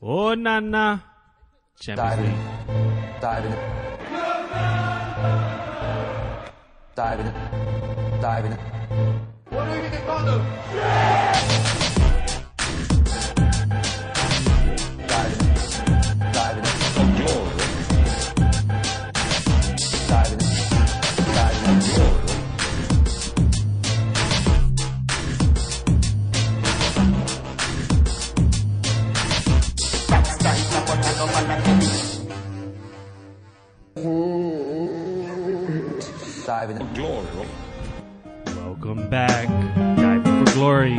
Oh, Nana. Champions League. Dive in it. Dive in it. Dive in it. What do we get called them? Dive in it. Dive in it. Dive in it. Dive in it. Dive in it. Welcome back. Diving for glory.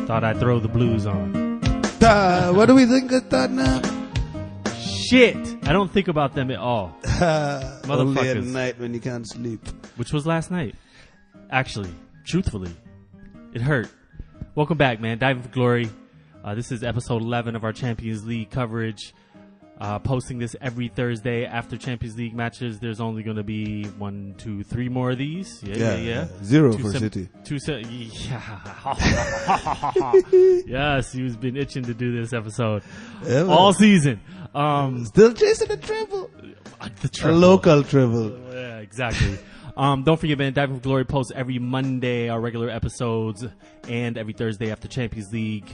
Thought I'd throw the blues on. What do we think of Tottenham? Shit. I don't think about them at all. Only at night when you can't sleep. Which was last night. Actually, truthfully, it hurt. Welcome back, man. Diving for glory. This is episode 11 of our Champions League coverage. Posting this every Thursday after Champions League matches. There's only going to be 1, 2, 3 more of these. Yeah. 0 for City. Yes, he's been itching to do this episode all season. Still chasing the treble. A local treble. Yeah, exactly. Don't forget, man, Diving for Glory posts every Monday, our regular episodes, and every Thursday after Champions League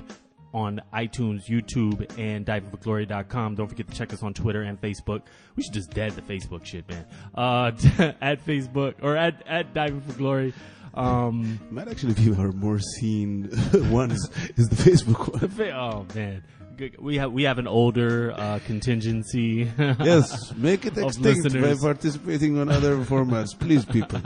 on iTunes, YouTube, and divingforglory.com. Don't forget to check us on Twitter and Facebook. We should just dead the Facebook shit, man. At Facebook or at Diving for Glory. Might actually be our more seen ones is the Facebook one. Oh man, we have an older contingency. Yes, make it extinct by participating on other formats, please, people.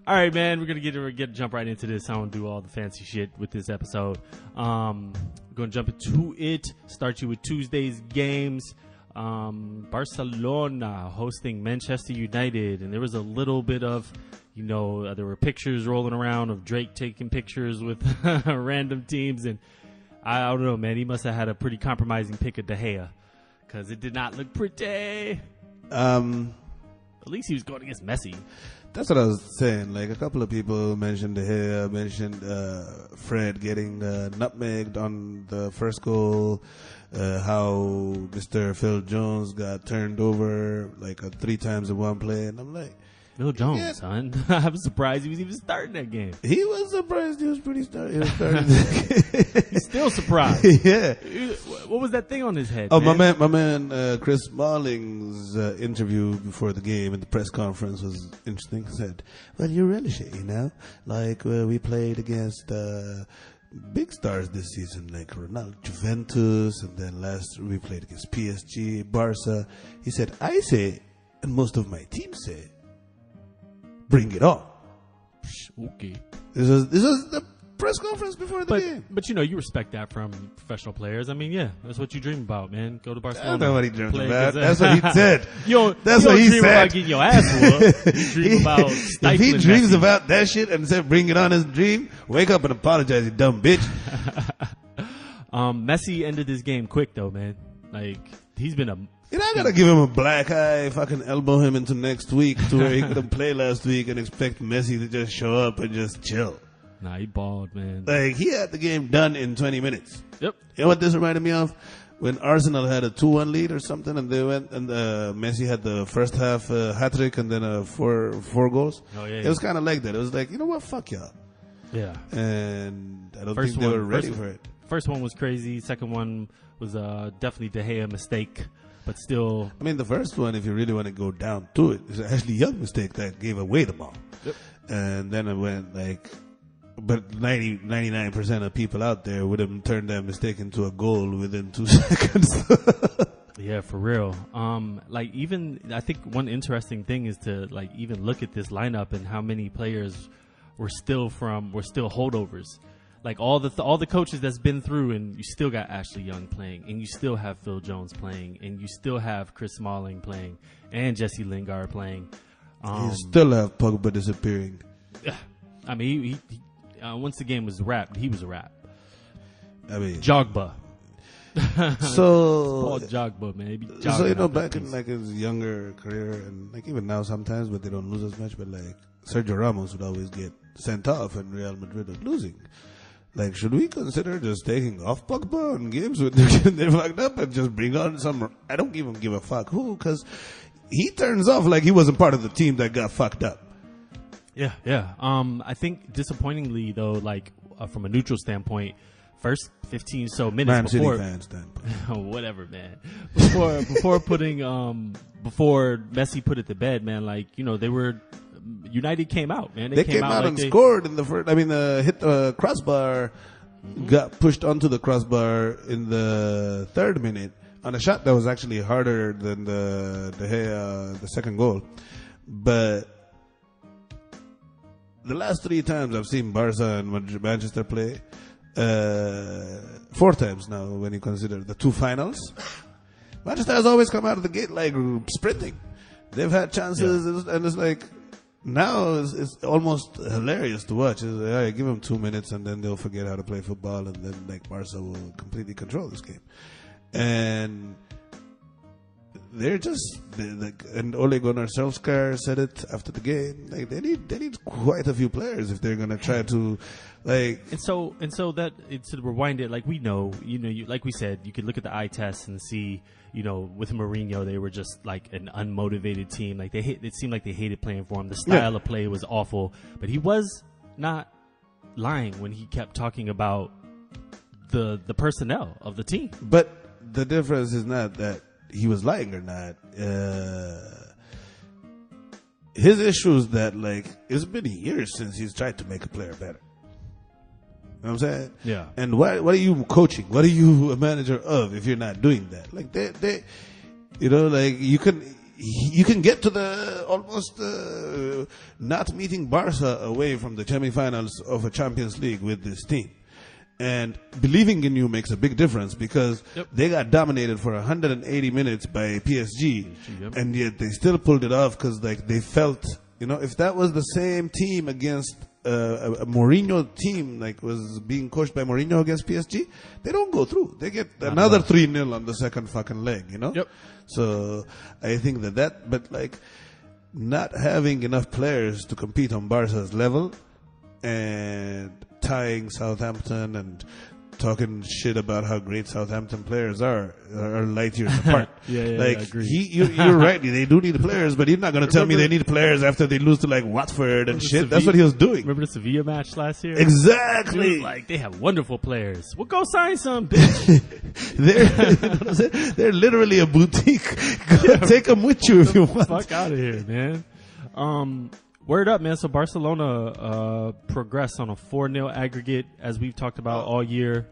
All right, man, we're gonna jump right into this. I don't do all the fancy shit with this episode. We're gonna jump into it. Start you with Tuesday's games. Barcelona hosting Manchester United, and there was a little bit of, there were pictures rolling around of Drake taking pictures with random teams, and I don't know, man. He must have had a pretty compromising pick of De Gea, because it did not look pretty. At least he was going against Messi. That's what I was saying. Like, a couple of people mentioned De Gea, mentioned Fred getting nutmegged on the first goal, how Mr. Phil Jones got turned over like 3 times in one play, and I'm like, Phil Jones, son. I was surprised he was even starting that game. He was surprised. He was pretty starting. He's still surprised. Yeah. What was that thing on his head? Oh, man? my man, Chris Smalling's interview before the game in the press conference was interesting. He said, "Well, you relish it, Like we played against big stars this season, like Ronaldo, Juventus, and then last we played against PSG, Barca." He said, "I say, and most of my team say, bring it on." Okay. This was the press conference before the game. But you respect that from professional players. I mean, yeah, that's what you dream about, man. Go to Barcelona. That's not what he dreamed about. That's what he said. That's what he said. About getting your ass whooped. You dream about stifling if he dreams Messi. about that shit and said bring it on his dream, wake up and apologize, you dumb bitch. Messi ended this game quick though, man. Like, he's been a... I gotta give him a black eye if I can elbow him into next week to where he couldn't play last week and expect Messi to just show up and just chill. Nah, he balled, man. Like, he had the game done in 20 minutes. Yep. You know what this reminded me of? When Arsenal had a 2-1 lead or something, and they went, and Messi had the first half hat-trick and then four goals. Oh, yeah. It was kind of like that. It was like, you know what? Fuck y'all. Yeah. And I don't think they were ready for it. First one was crazy. Second one was definitely De Gea mistake. But still... I mean, the first one, if you really want to go down to it, is actually Young's mistake that gave away the ball. Yep. And then it went like... But 99% of people out there would have turned that mistake into a goal within 2 seconds. Yeah, for real. I think one interesting thing is to even look at this lineup and how many players were still holdovers. Like all the coaches that's been through, and you still got Ashley Young playing, and you still have Phil Jones playing, and you still have Chris Smalling playing, and Jesse Lingard playing. You still have Pogba disappearing. I mean, he once the game was wrapped, he was a wrap. I mean, Jogba. So Paul Jogba, man. He be So jogging out back that in piece. like his younger career, and like even now sometimes, but they don't lose as much. But like Sergio Ramos would always get sent off, and Real Madrid was losing. Like, should we consider just taking off Pogba on games when they're fucked up and just bring on some? I don't even give a fuck who, because he turns off like he wasn't part of the team that got fucked up. Yeah. I think disappointingly though, like from a neutral standpoint, first 15 so minutes Man City before fan standpoint. whatever, man. Before putting before Messi put it to bed, man. Like they were United came out, man. They came out like and scored in the first. I mean, hit the crossbar, got pushed onto the crossbar in the 3rd minute on a shot that was actually harder than the second goal. But the last 3 times I've seen Barca and Manchester play, 4 times now when you consider the 2 finals, Manchester has always come out of the gate like sprinting. They've had chances, and it's like. Now it's almost hilarious to watch. It's like, give them 2 minutes and then they'll forget how to play football, and then like Barca will completely control this game. And they're just and Ole Gunnar Solskjaer said it after the game. Like they need quite a few players if they're gonna try to like. And so that it's to rewind it. Like we know, like we said, you could look at the eye test and see. With Mourinho, they were just like an unmotivated team. Like it seemed like they hated playing for him. The style of play was awful, but he was not lying when he kept talking about the personnel of the team. But the difference is not that he was lying or not. His issue is that like it's been years since he's tried to make a player better. You know what I'm saying? Yeah. And what are you coaching? What are you a manager of if you're not doing that? Like they like you can get to the almost not meeting Barca away from the semifinals of a Champions League with this team. And believing in you makes a big difference because they got dominated for 180 minutes by PSG, and yet they still pulled it off because like they felt, if that was the same team against a Mourinho team, like was being coached by Mourinho against PSG, they don't go through. They get another 3-0 on the second fucking leg, Yep. So I think but like not having enough players to compete on Barca's level and tying Southampton and talking shit about how great Southampton players are light years apart. I agree. You're right. They do need players, but he's not going to tell me they need players after they lose to like Watford and shit. That's what he was doing. Remember the Sevilla match last year? Exactly. He was like, they have wonderful players. Well, go sign some, bitch. They're literally a boutique. Go take them with you if you want. Fuck out of here, man. Word up, man. So Barcelona progressed on a 4-0 aggregate, as we've talked about all year.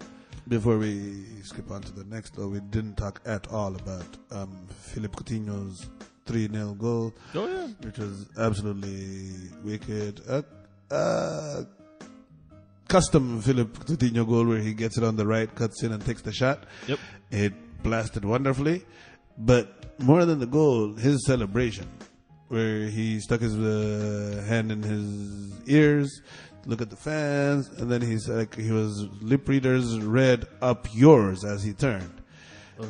Before we skip on to the next, though, we didn't talk at all about Philippe Coutinho's 3-0 goal, which was absolutely wicked. Custom Philippe Coutinho goal where he gets it on the right, cuts in and takes the shot. Yep. It blasted wonderfully. But more than the goal, his celebration, where he stuck his hand in his ears, look at the fans, and then he's like, he was lip readers read up yours as he turned.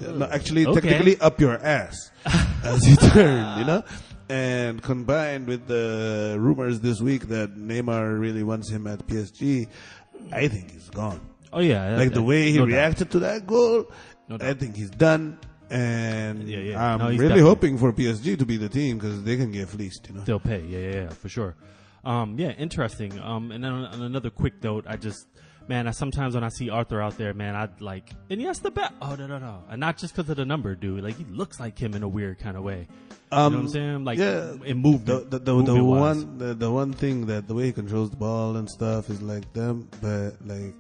No, actually, technically up your ass as he turned, And combined with the rumors this week that Neymar really wants him at PSG, I think he's gone. Oh yeah, like the way he reacted to that goal, doubt. I think he's done. And I'm really hoping for PSG to be the team because they can get fleeced, They'll pay, yeah, for sure. Interesting. And then on another quick note, I sometimes when I see Arthur out there, man, I'd like, and he has the bet. Oh, no. And not just because of the number, dude. Like, he looks like him in a weird kind of way. You know what I'm saying? Like, in movement. The one thing that the way he controls the ball and stuff is like them, but like,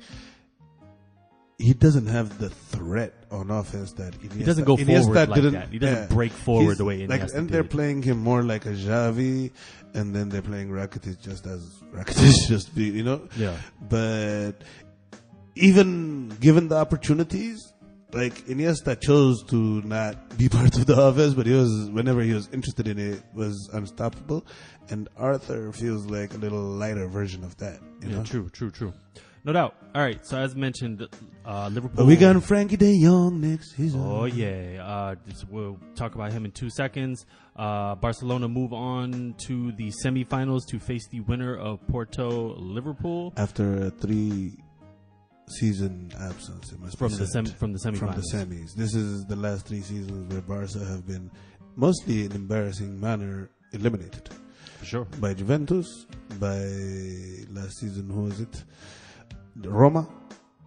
he doesn't have the threat on offense that Iniesta, he doesn't go forward like that. He doesn't break forward the way Iniesta like, and did. they're playing him more like a Xavi, and then they're playing Rakitic just as Rakitic just be, Yeah. But even given the opportunities, like Iniesta chose to not be part of the offense, but whenever he was interested in it, was unstoppable. And Arthur feels like a little lighter version of that. True. No doubt. All right. So as mentioned, Liverpool. We got Frankie De Jong next season. Oh yeah. We'll talk about him in 2 seconds. Barcelona move on to the semifinals to face the winner of Porto Liverpool After a 3-season absence, it must from be the said. from the semifinals. From the semis. This is the last 3 seasons where Barca have been mostly in embarrassing manner eliminated. For sure. By Juventus, by last season, who was it? Roma.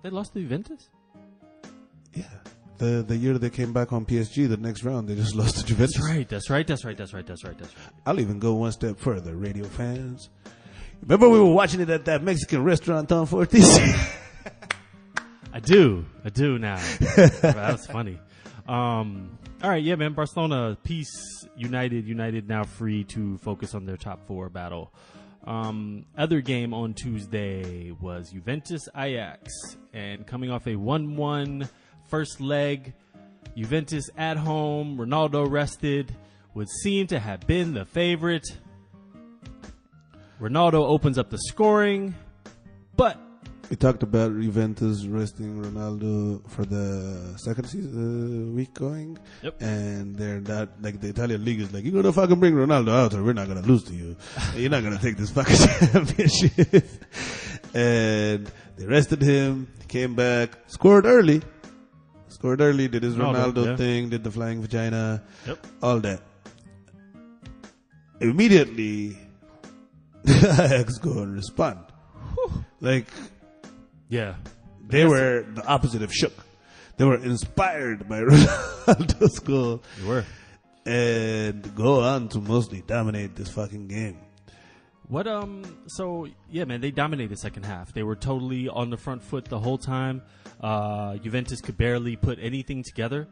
They lost to Juventus? Yeah. The year they came back on PSG, the next round, they just lost to Juventus. That's right. I'll even go one step further, radio fans. Remember we were watching it at that Mexican restaurant on Fortis? I do now. That was funny. All right, yeah, man. Barcelona, peace, United now free to focus on their top 4 battle. Other game on Tuesday was Juventus Ajax, and coming off a 1-1 first leg, Juventus at home, Ronaldo rested, would seem to have been the favorite. Ronaldo opens up the scoring, but we talked about Juventus resting Ronaldo for the second week going. Yep. And they're not, like, the Italian league is like, you're going to fucking bring Ronaldo out or we're not going to lose to you. You're not going to take this fucking championship. And they rested him, came back, scored early, did his Ronaldo thing, did the flying vagina, all that. Immediately, Ajax go and respond. Like, yeah, they were the opposite of shook. They were inspired by Ronaldo's goal. They were. And go on to mostly dominate this fucking game. So yeah, man, they dominated the second half. They were totally on the front foot the whole time. Juventus could barely put anything together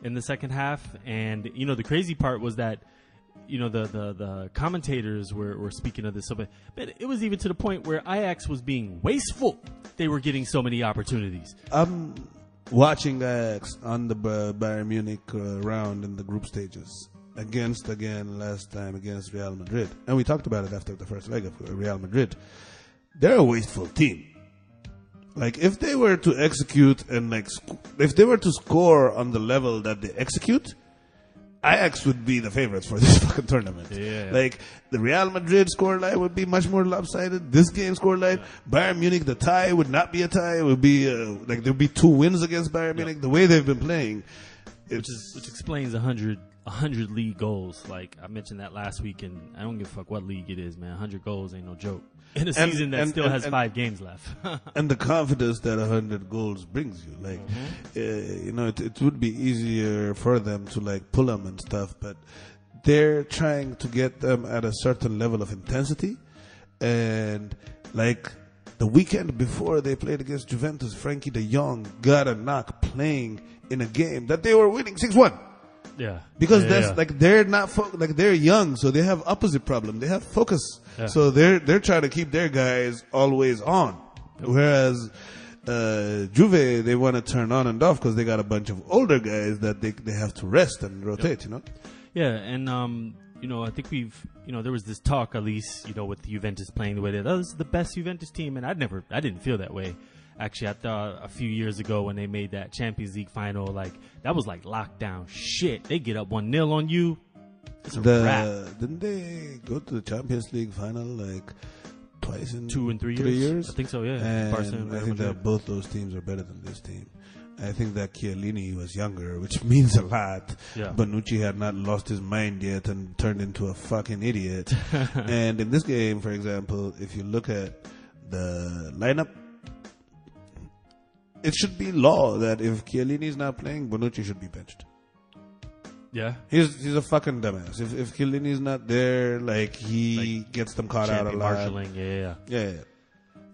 in the second half. And, you know, the crazy part was that, you know, the commentators were speaking of this, but it was even to the point where Ajax was being wasteful. They were getting so many opportunities. I'm watching Ajax on the Bayern Munich round in the group stages last time against Real Madrid, and we talked about it after the first leg of Real Madrid. They're a wasteful team. Like, if they were to execute and if they were to score on the level that they execute, Ajax would be the favorites for this fucking tournament. Yeah. Like, the Real Madrid scoreline would be much more lopsided. This game scoreline, Bayern Munich, the tie would not be a tie. It would be there would be 2 wins against Bayern Munich. The way they've been playing, which explains 100 league goals. Like, I mentioned that last week, and I don't give a fuck what league it is, man. 100 goals ain't no joke in a season that still has 5 games left. And the confidence that 100 goals brings you, like, you know, it would be easier for them to, like, pull them and stuff, but they're trying to get them at a certain level of intensity. And, like, the weekend before they played against Juventus, Frankie De Jong got a knock playing in a game that they were winning 6-1. Yeah, because like, they're not like, they're young, so they have opposite problem. They have focus, so they're trying to keep their guys always on. Whereas Juve, they want to turn on and off because they got a bunch of older guys that they have to rest and rotate. You know. Yeah, and you know, I think there was this talk, at least, you know, with Juventus playing the way they did. Oh, this is the best Juventus team, and I didn't feel that way. Actually, I thought a few years ago when they made that Champions League final, like, that was like lockdown shit. They get up 1-0 on you. It's a wrap. Didn't they go to the Champions League final like twice in 2 and 3 years? I think so, yeah. And Barcelona, I think that both those teams are better than this team. I think that Chiellini was younger, which means a lot. Yeah. Bonucci had not lost his mind yet and turned into a fucking idiot. And in this game, for example, if you look at the lineup, it should be law that if Chiellini's not playing, Bonucci should be benched. Yeah, he's a fucking dumbass. If Chiellini's not there, like, he gets them caught out a lot. Marshalling, yeah.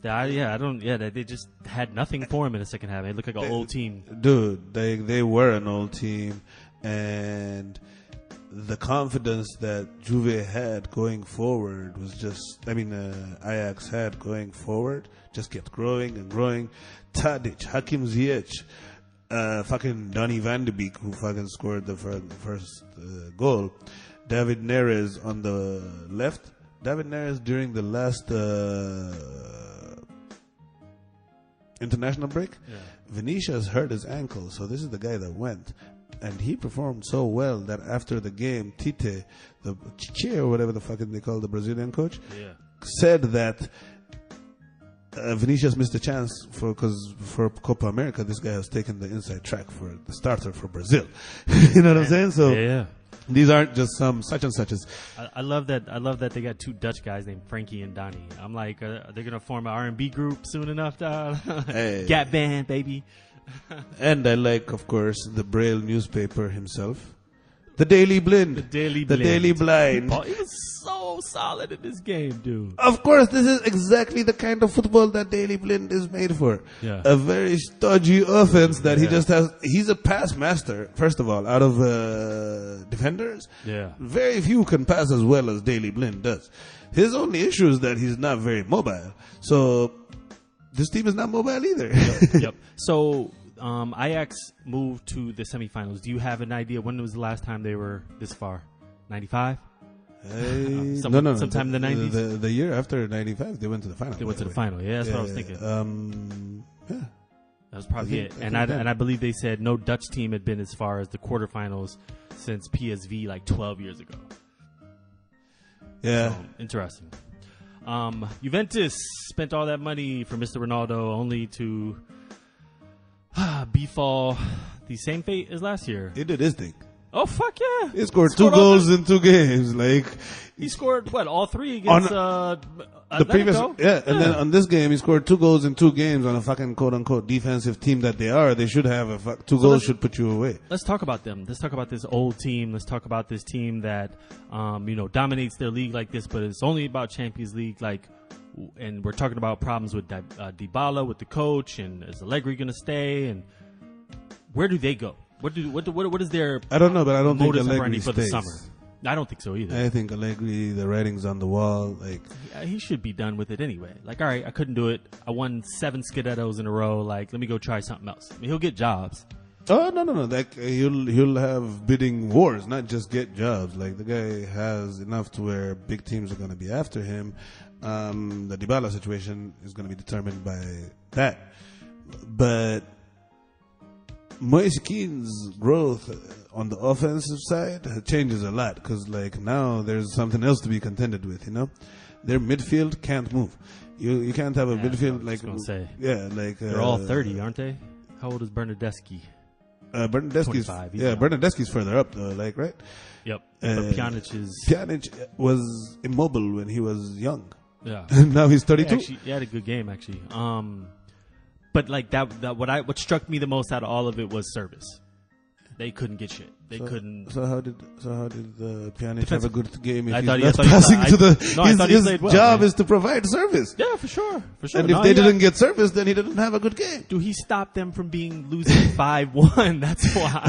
They just had nothing for him in the second half. They looked like an old team. Dude, they were an old team, and the confidence that Juve had going forward was Ajax had going forward just kept growing and growing. Tadic, Hakim Ziyech, fucking Donny van de Beek, who fucking scored the first goal. David Neres on the left. David Neres during the last international break. Yeah. Vinicius hurt his ankle, so this is the guy that went. And he performed so well that after the game, Tite, the Chiche or whatever the fuck they call the Brazilian coach, said that Vinicius missed a chance because for Copa America, this guy has taken the inside track for the starter for Brazil. You know what I'm saying? So these aren't just some such and suches. I love that. I love that they got 2 Dutch guys named Frankie and Donnie. I'm like, they're gonna form an R&B group soon enough. Hey. Gap band, baby. And I like, of course, the Braille newspaper himself. The Daily Blind. The Daily Blind. Oh, he was so solid in this game, dude. Of course, this is exactly the kind of football that Daily Blind is made for. Yeah. A very stodgy offense that he just has. He's a pass master, first of all, out of defenders. Yeah. Very few can pass as well as Daily Blind does. His only issue is that he's not very mobile. So this team is not mobile either. Yep. So Ajax moved to the semifinals. Do you have an idea when was the last time they were this far? 95? No. Sometime in the 90s? The year after 95, they went to the final. They went to the final. Yeah, that's what I was thinking. Yeah. That was probably it. And I believe they said no Dutch team had been as far as the quarterfinals since PSV like 12 years ago. Yeah. So, interesting. Juventus spent all that money for Mr. Ronaldo only to befall the same fate as last year. He did his thing. Oh, fuck yeah. He scored 2 goals in 2 games. Like he scored, what, all 3 against the previous. Yeah, and then on this game, he scored 2 goals in 2 games on a fucking quote-unquote defensive team that they are. They should have 2 goals should put you away. Let's talk about them. Let's talk about this old team. Let's talk about this team that, dominates their league like this, but it's only about Champions League, and we're talking about problems with Dybala, with the coach, and is Allegri going to stay, and where do they go? What is their I don't know, but I don't think modus Allegri operandi for the stays. summer? I don't think so either. I think Allegri, the writing's on the wall. He should be done with it anyway. All right, I couldn't do it. I won 7 Scudettos in a row. Let me go try something else. I mean, he'll get jobs. Oh no! He'll have bidding wars, not just get jobs. The guy has enough to where big teams are going to be after him. The Dybala situation is going to be determined by that, but Moise Keane's growth on the offensive side changes a lot because now there's something else to be contended with. Their midfield can't move. You can't have a midfield I was gonna say. they're all 30, aren't they? How old is Bernardeschi? Bernardeschi's 25, Bernardeschi's further up though, right? Yep. But Pjanic was immobile when he was young. Yeah. Now he's 32. He had a good game actually. But what struck me the most out of all of it was service. They couldn't get shit. They couldn't. So how did Pjanic have a good game if I he's thought not he passing played- to the? I thought he his played well, job man. is to provide service. Yeah, for sure. And if they didn't get service, then he didn't have a good game. Dude, he stopped them from losing 5-1. That's why.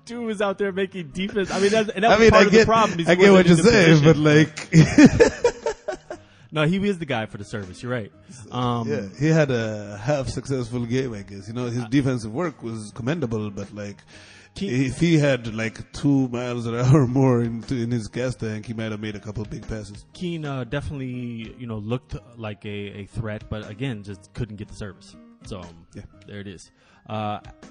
Dude was out there making defense. I mean, that was part of the problem. I get what you're saying, but no, he was the guy for the service. You're right. Yeah, he had a half successful game, I guess. His defensive work was commendable, but if he had 2 miles an hour more in his gas tank, he might have made a couple of big passes. Keane definitely, looked like a threat, but again, just couldn't get the service. So there it is.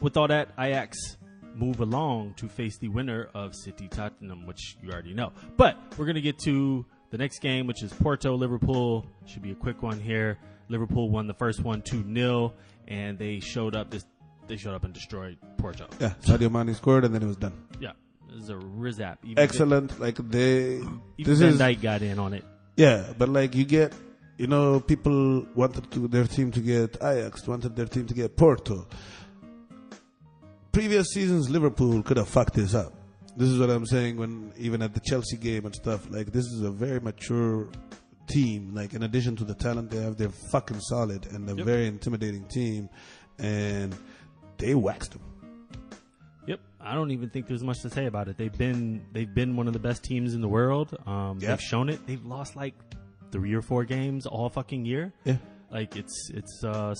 With all that, Ajax move along to face the winner of City Tottenham, which you already know. But we're going to get to the next game, which is Porto-Liverpool. Should be a quick one here. Liverpool won the first one 2-0, and they showed up and destroyed Porto. Yeah, Sadio Mane scored, and then it was done. Yeah, it was a rizap. Excellent. Even Van Dijk got in on it. Yeah, but you get, people wanted their team to get Ajax, wanted their team to get Porto. Previous seasons, Liverpool could have fucked this up. This is what I'm saying even at the Chelsea game and stuff, this is a very mature team. In addition to the talent they have, they're fucking solid and a very intimidating team, and they waxed them. Yep. I don't even think there's much to say about it. They've been one of the best teams in the world. They've shown it. They've lost 3 or 4 games all fucking year. Yeah. It's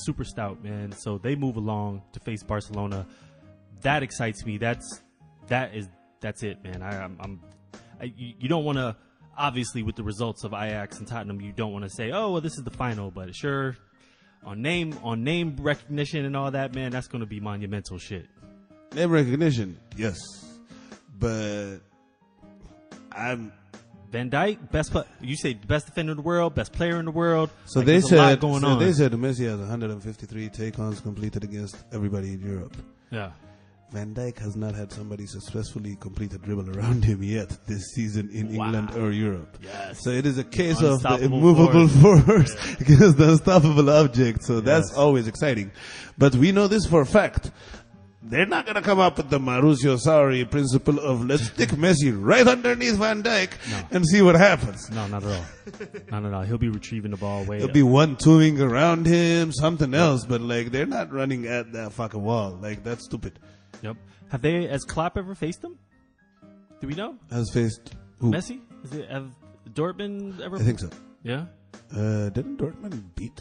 super stout, man. So they move along to face Barcelona. That excites me. That's it, man. You don't want to, obviously, with the results of Ajax and Tottenham, you don't want to say, oh, well, this is the final, but sure, on name recognition and all that, man, that's going to be monumental shit. Name recognition, yes, but I'm. Van Dijk, you say best defender in the world, best player in the world. So like, they there's a lot said. going So on. they said Messi has 153 take-ons completed against everybody in Europe. Yeah. Van Dijk has not had somebody successfully complete a dribble around him yet this season in England or Europe. Yes. So it is a case of the Unstoppable immovable force Yeah. against the unstoppable object. So that's Yes. always exciting. But we know this for a fact. They're not going to come up with the Mauricio Sarri principle of let's stick Messi right underneath Van Dijk and see what happens. No, not at all. Not at all. He'll be retrieving the ball way There'll up. be 1-2ing around him, something else, but like they're not running at that fucking wall. Like that's stupid. Yep. Has Klopp ever faced him? Do we know? Has faced who? Messi? Have Dortmund ever? I think so. Yeah. Didn't Dortmund beat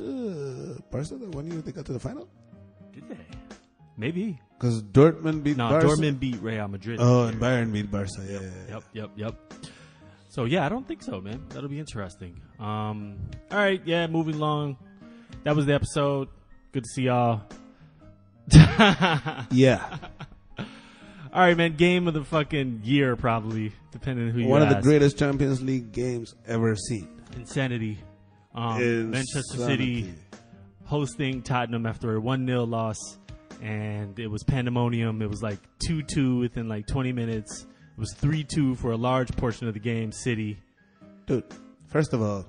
Barca the one year they got to the final? Did they? Maybe. Because Dortmund beat Barca. Dortmund beat Real Madrid. Oh, and Bayern beat Barca. Yeah. Yep. So yeah, I don't think so, man. That'll be interesting. All right, yeah, moving along. That was the episode. Good to see y'all. Yeah. All right, man. Game of the fucking year, probably, depending on who you One of the ask. greatest Champions League games ever seen. Insanity. Manchester City hosting Tottenham after a 1-0 loss, and it was pandemonium. It was like 2-2 within like 20 minutes. It was 3-2 for a large portion of the game. City. Dude, first of all,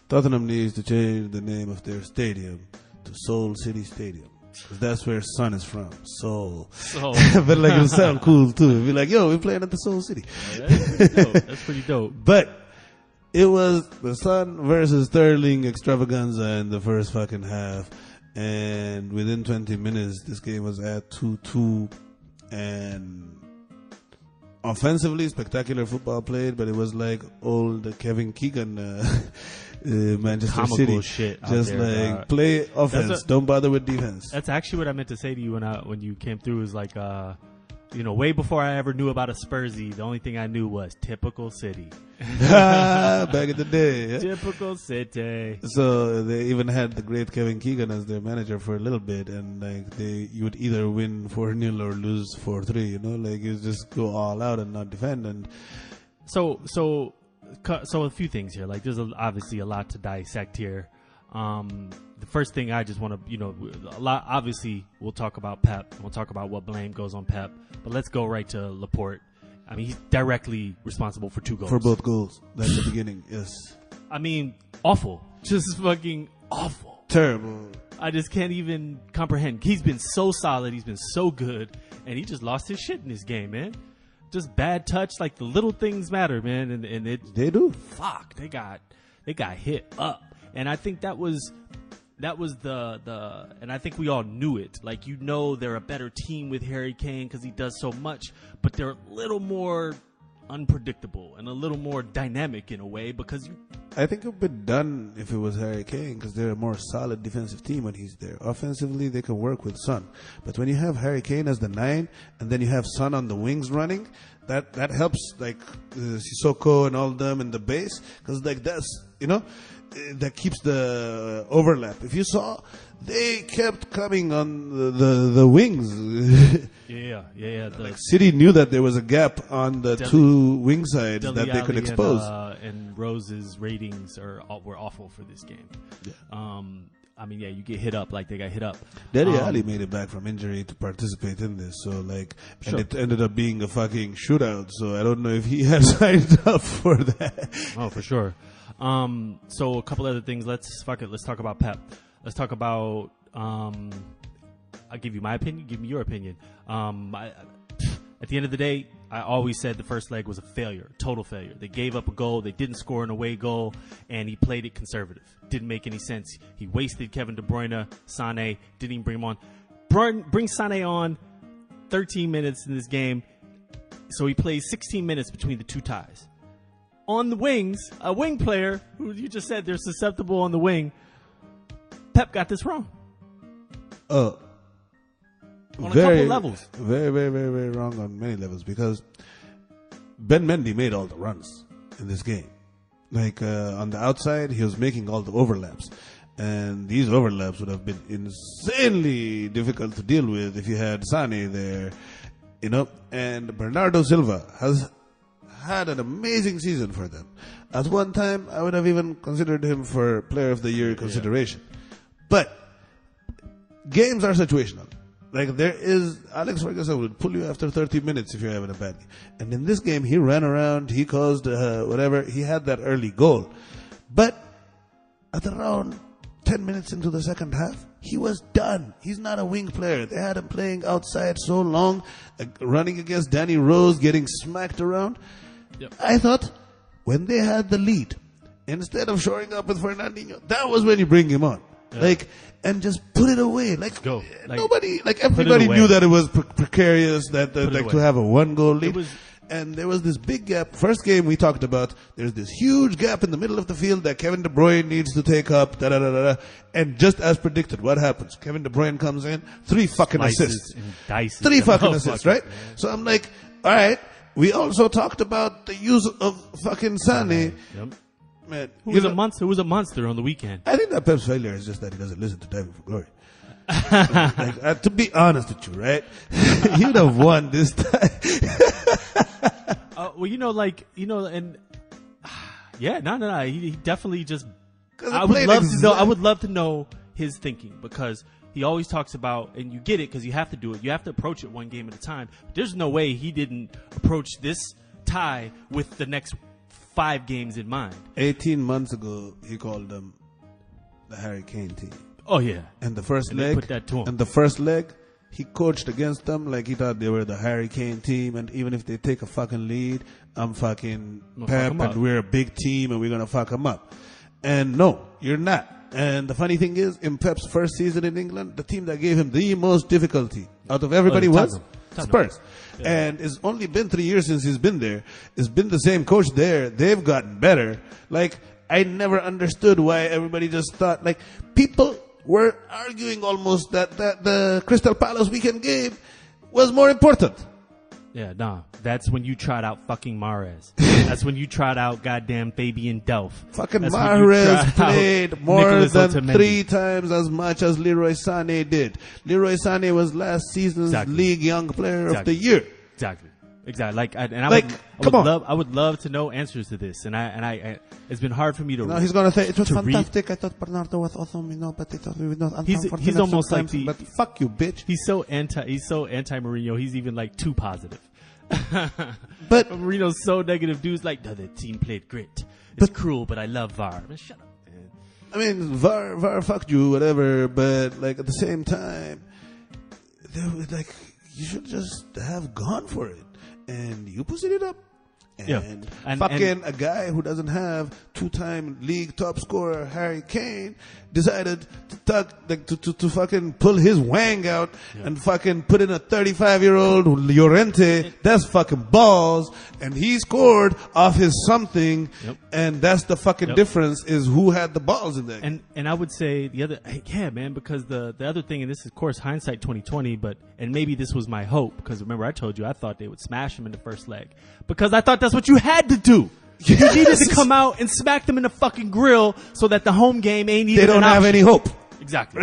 Tottenham needs to change the name of their stadium to Seoul City Stadium. 'Cause that's where Son is from. Seoul. But like it would sound cool too. It'd be like, yo, we're playing at the Seoul City. That's pretty dope. But it was the Son versus Sterling extravaganza in the first fucking half. And within 20 minutes, this game was at 2-2. And offensively, spectacular football played, but it was like old Kevin Keegan, Manchester Comical City. shit out Just there, like play offense, don't bother with defense. That's actually what I meant to say to you when you came through. Is like, way before I ever knew about a Spursy, the only thing I knew was typical City. Back in the day. Yeah? Typical City. So they even had the great Kevin Keegan as their manager for a little bit, and like you would either win 4-0 or lose 4-3. You know, like you just go all out and not defend. And So a few things here. Like, there's obviously a lot to dissect here. The first thing I just want to, a lot. Obviously, we'll talk about Pep. And we'll talk about what blame goes on Pep. But let's go right to Laporte. I mean, he's directly responsible for 2 goals. for both goals, that's the beginning. Yes, I mean, awful. Just fucking awful. terrible. I just can't even comprehend. He's been so solid. He's been so good. And he just lost his shit in this game, man. Just bad touch. Like, the little things matter, man. And They do. fuck, they got hit up. And I think that was the and I think we all knew it. Like, they're a better team with Harry Kane because he does so much, but they're a little more unpredictable and a little more dynamic in a way because I think it would be done if it was Harry Kane because they're a more solid defensive team when he's there. Offensively, they can work with Son. But when you have Harry Kane as the 9 and then you have Son on the wings running, that helps like Sissoko and all of them in the base because like that's, that keeps the overlap. If you saw, they kept coming on the wings. yeah. Like City knew that there was a gap on the 2 wing sides that they could expose. And Rose's ratings were awful for this game. Yeah. I mean, you get hit up like they got hit up. Dele Alli made it back from injury to participate in this, so like, Sure. and it ended up being a fucking shootout. So I don't know if he had signed up for that. Oh, for sure. So a couple other things. Let's talk about Pep. Let's talk about. I'll give you my opinion. Give me your opinion. At the end of the day, I always said the first leg was a failure, total failure. They gave up a goal. They didn't score an away goal, and he played it conservative. Didn't make any sense. He wasted Kevin De Bruyne, Sané, didn't even bring him on. Bring Sané on 13 minutes in this game, so he plays 16 minutes between the 2 ties. On the wings, a wing player, who you just said they're susceptible on the wing, Pep got this wrong. On a couple levels. Very, very, very, very wrong on many levels because Ben Mendy made all the runs in this game. Like on the outside, he was making all the overlaps. And these overlaps would have been insanely difficult to deal with if you had Sane there, you know. And Bernardo Silva has had an amazing season for them. At one time, I would have even considered him for Player of the Year consideration. But games are situational. Like, there is, Alex Ferguson would pull you after 30 minutes if you're having a bad game. And in this game, he ran around, he caused whatever, he had that early goal. But at around 10 minutes into the second half, he was done. He's not a wing player. They had him playing outside so long, running against Danny Rose, getting smacked around. Yep. I thought when they had the lead, instead of shoring up with Fernandinho, that was when you bring him on. Yeah. Like, and just put it away. Like, nobody, like everybody knew that it was precarious, that to have a 1-goal lead. And there was this big gap. First game we talked about, there's this huge gap in the middle of the field that Kevin De Bruyne needs to take up. And just as predicted, what happens? Kevin De Bruyne comes in, 3 fucking assists. 3 fucking assists, right? Man. So I'm like, all right. We also talked about the use of fucking Sane. Yep. Man, who was a monster on the weekend. I think that Pep's failure is just that he doesn't listen to Diving for Glory. Like, to be honest with you, right? You'd have won this time. Well, and he definitely just. I would love to know his thinking, because he always talks about, and you get it because you have to do it. You have to approach it one game at a time. There's no way he didn't approach this tie with the next 5 games in mind. 18 months ago, he called them the Harry Kane team. Oh yeah, and the first leg, he coached against them like he thought they were the Harry Kane team. And even if they take a fucking lead, I'm fucking Pep, and we're a big team, and we're gonna fuck them up. And no, you're not. And the funny thing is, in Pep's first season in England, the team that gave him the most difficulty out of everybody was Spurs. Yeah. And it's only been 3 years since he's been there. It's been the same coach there. They've gotten better. Like, I never understood why everybody just thought, like, people were arguing almost that the Crystal Palace weekend game was more important. Yeah, nah. That's when you tried out fucking Mahrez. That's when you tried out goddamn Fabian Delph. Fucking Mahrez played more than 3 times as much as Leroy Sané did. Leroy Sané was last season's League Young Player of the Year. Exactly. I would love to know answers to this. And I it's been hard for me to. No, he's gonna say it was fantastic. I thought Bernardo was awesome, but it was not. He's almost like but fuck you, bitch. He's so anti Mourinho. He's even like too positive. But Mourinho's so negative. Dude's like, the team played great. It's cruel, but I love VAR. Man, shut up, man. I mean, VAR fucked you, whatever. But like at the same time, like you should just have gone for it. And you pussied it up. And a guy who doesn't have 2-time league top scorer Harry Kane decided to fucking pull his wang out and fucking put in a 35-year-old Llorente. That's fucking balls. And he scored off his something. And that's the fucking difference, is who had the balls in there. And I would say because the other thing, and this is of course hindsight 2020, and maybe this was my hope, because remember I told you I thought they would smash him in the first leg, because I thought that's what you had to do. Yes. You needed to come out and smack them in the fucking grill so that the home game ain't even. They don't have any hope. Exactly.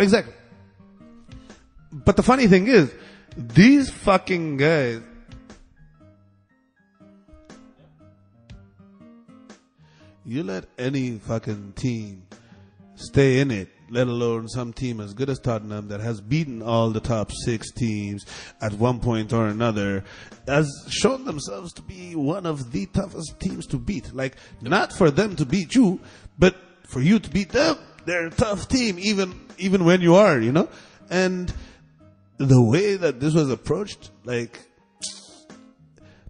But the funny thing is, these fucking guys. You let any fucking team stay in it, let alone some team as good as Tottenham that has beaten all the top 6 teams at one point or another, has shown themselves to be one of the toughest teams to beat. Like, not for them to beat you, but for you to beat them. They're a tough team, even when you are, you know? And the way that this was approached, like,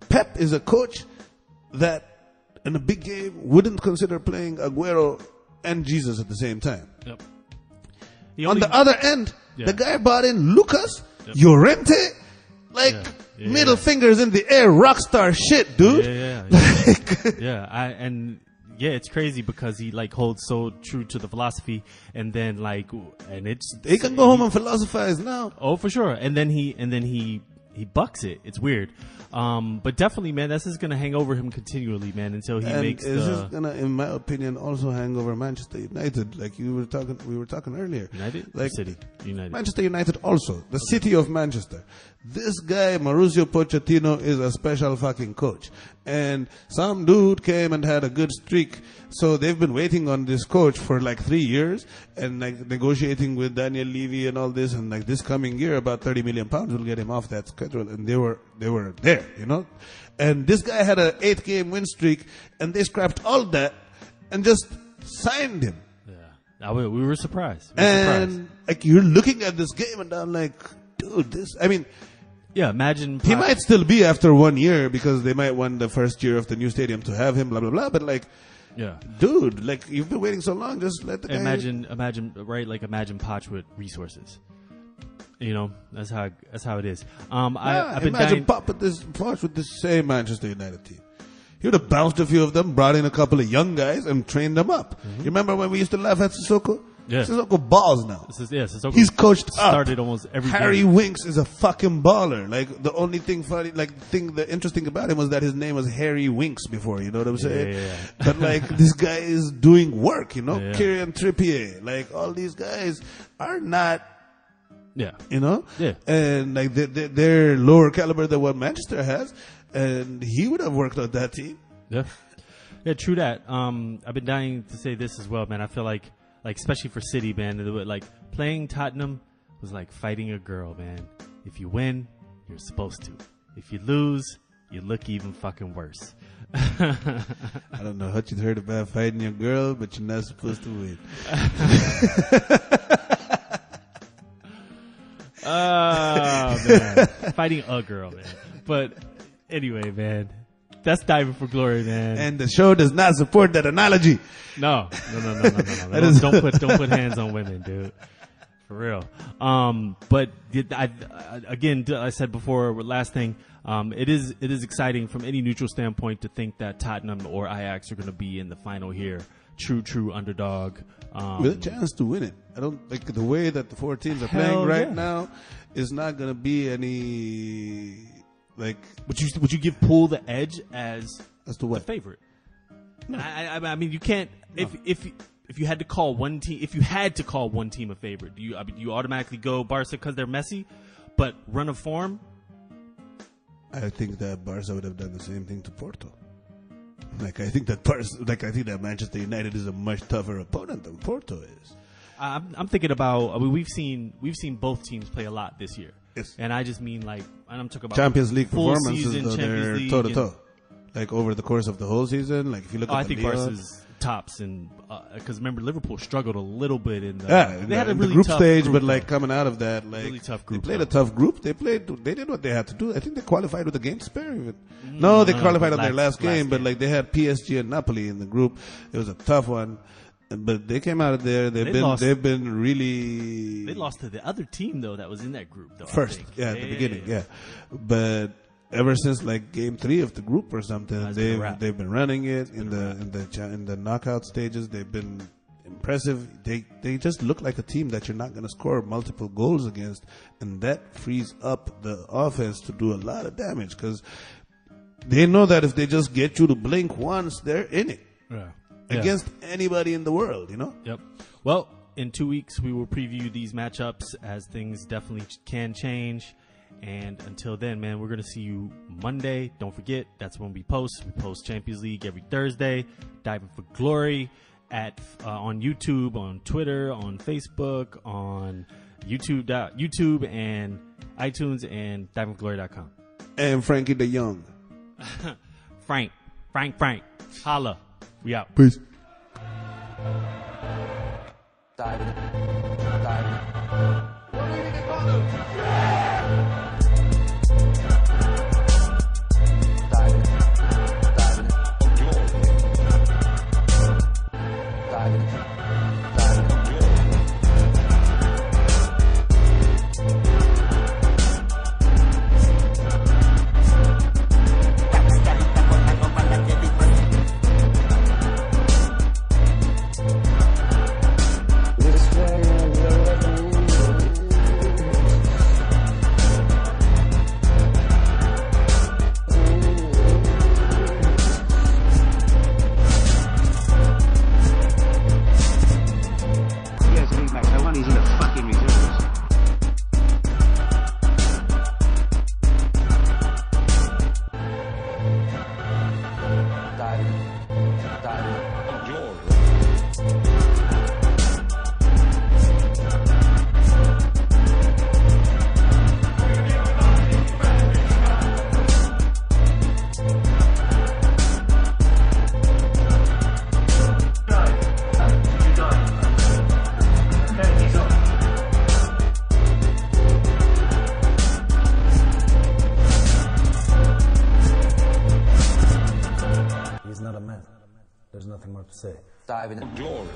Pep is a coach that in a big game wouldn't consider playing Aguero and Jesus at the same time. Yep. On the other end, the guy brought in Lucas, Llorente, like middle fingers in the air, rock star shit, dude. It's crazy because he like holds so true to the philosophy, and then he can go home and philosophize now. Oh, for sure. And then he he bucks it. It's weird. But definitely, man, that's just going to hang over him continually, man, until he makes it's just going to, in my opinion, also hang over Manchester United. Like we were talking earlier. United? Like City? United. Manchester United also. The city of Manchester. This guy, Mauricio Pochettino, is a special fucking coach. And some dude came and had a good streak. So they've been waiting on this coach for like 3 years and like negotiating with Daniel Levy and all this. And like this coming year, about £30 million will get him off that schedule. And they were there, you know. And this guy had an 8-game win streak, and they scrapped all that and just signed him. Yeah, we were surprised. Like you're looking at this game, and I'm like, dude, yeah, imagine he might still be after 1 year because they might want the first year of the new stadium to have him, blah blah blah. But like, yeah, dude, like you've been waiting so long, just let the guy. Imagine, right? Like imagine Poch with resources. You know, that's how it is. I've been imagine Poch with this same Manchester United team. He would have bounced a few of them, brought in a couple of young guys, and trained them up. Mm-hmm. You remember when we used to laugh at Sissoko? Yeah. Sissoko balls now. Sissoko he's coached up. Started almost every Harry game. Winks is a fucking baller. Like the only thing funny, the interesting about him was that his name was Harry Winks before. You know what I'm saying? Yeah. But like this guy is doing work. You know, Yeah. Kieran Trippier, like all these guys are not. Yeah. You know? Yeah. And like they're lower caliber than what Manchester has, and he would have worked on that team. Yeah. Yeah, true that. I've been dying to say this as well, man. I feel like especially for City, man, like playing Tottenham was like fighting a girl, man. If you win, you're supposed to. If you lose, you look even fucking worse. I don't know what you heard about fighting your girl, but you're not supposed to win. Oh, man. Fighting a girl, man. But anyway, man. That's diving for glory, man. And the show does not support that analogy. No. Don't put hands on women, dude. For real. But I said before, last thing, it is exciting from any neutral standpoint to think that Tottenham or Ajax are going to be in the final here. True underdog. With a chance to win it. I don't like the way that the 4 teams are playing right now is not going to be any like. Would you give Poole the edge as to what? The favorite? No. I mean, you can't. No. If you had to call one team, a favorite, do you automatically go Barca because they're Messi, but run of form? I think that Barca would have done the same thing to Porto. I think that Manchester United is a much tougher opponent than Porto is. I'm thinking about. I mean, we've seen both teams play a lot this year. Yes. And I just mean and I'm talking about Champions League full performances. season, Though they're toe to toe. Like over the course of the whole season. Like if you look at I think Leon, Barca's tops, and because remember Liverpool struggled a little bit in the they had a really group tough stage, group, but coming out of that, really tough group. They played a tough group. They did what they had to do. I think they qualified with a game to spare. Even no, they qualified on their last game, but they had PSG and Napoli in the group. It was a tough one, but they came out of there. They've been really. They lost to the other team though that was in that group though. First, at the beginning, but. Ever since game 3 of the group or something, they've been running it in the knockout stages. They've been impressive. They just look like a team that you're not going to score multiple goals against, and that frees up the offense to do a lot of damage because they know that if they just get you to blink once, they're in it against anybody in the world. You know. Yep. Well, in 2 weeks we will preview these matchups as things definitely can change. And until then, man, we're going to see you Monday. Don't forget, that's when we post. We post Champions League every Thursday. Diving for Glory on YouTube, on Twitter, on Facebook, on YouTube and iTunes, and divingforglory.com. And Frankie de Jong. Frank. Holla. We out. Peace. Diving. This way. nothing more to say. Diving. Glory.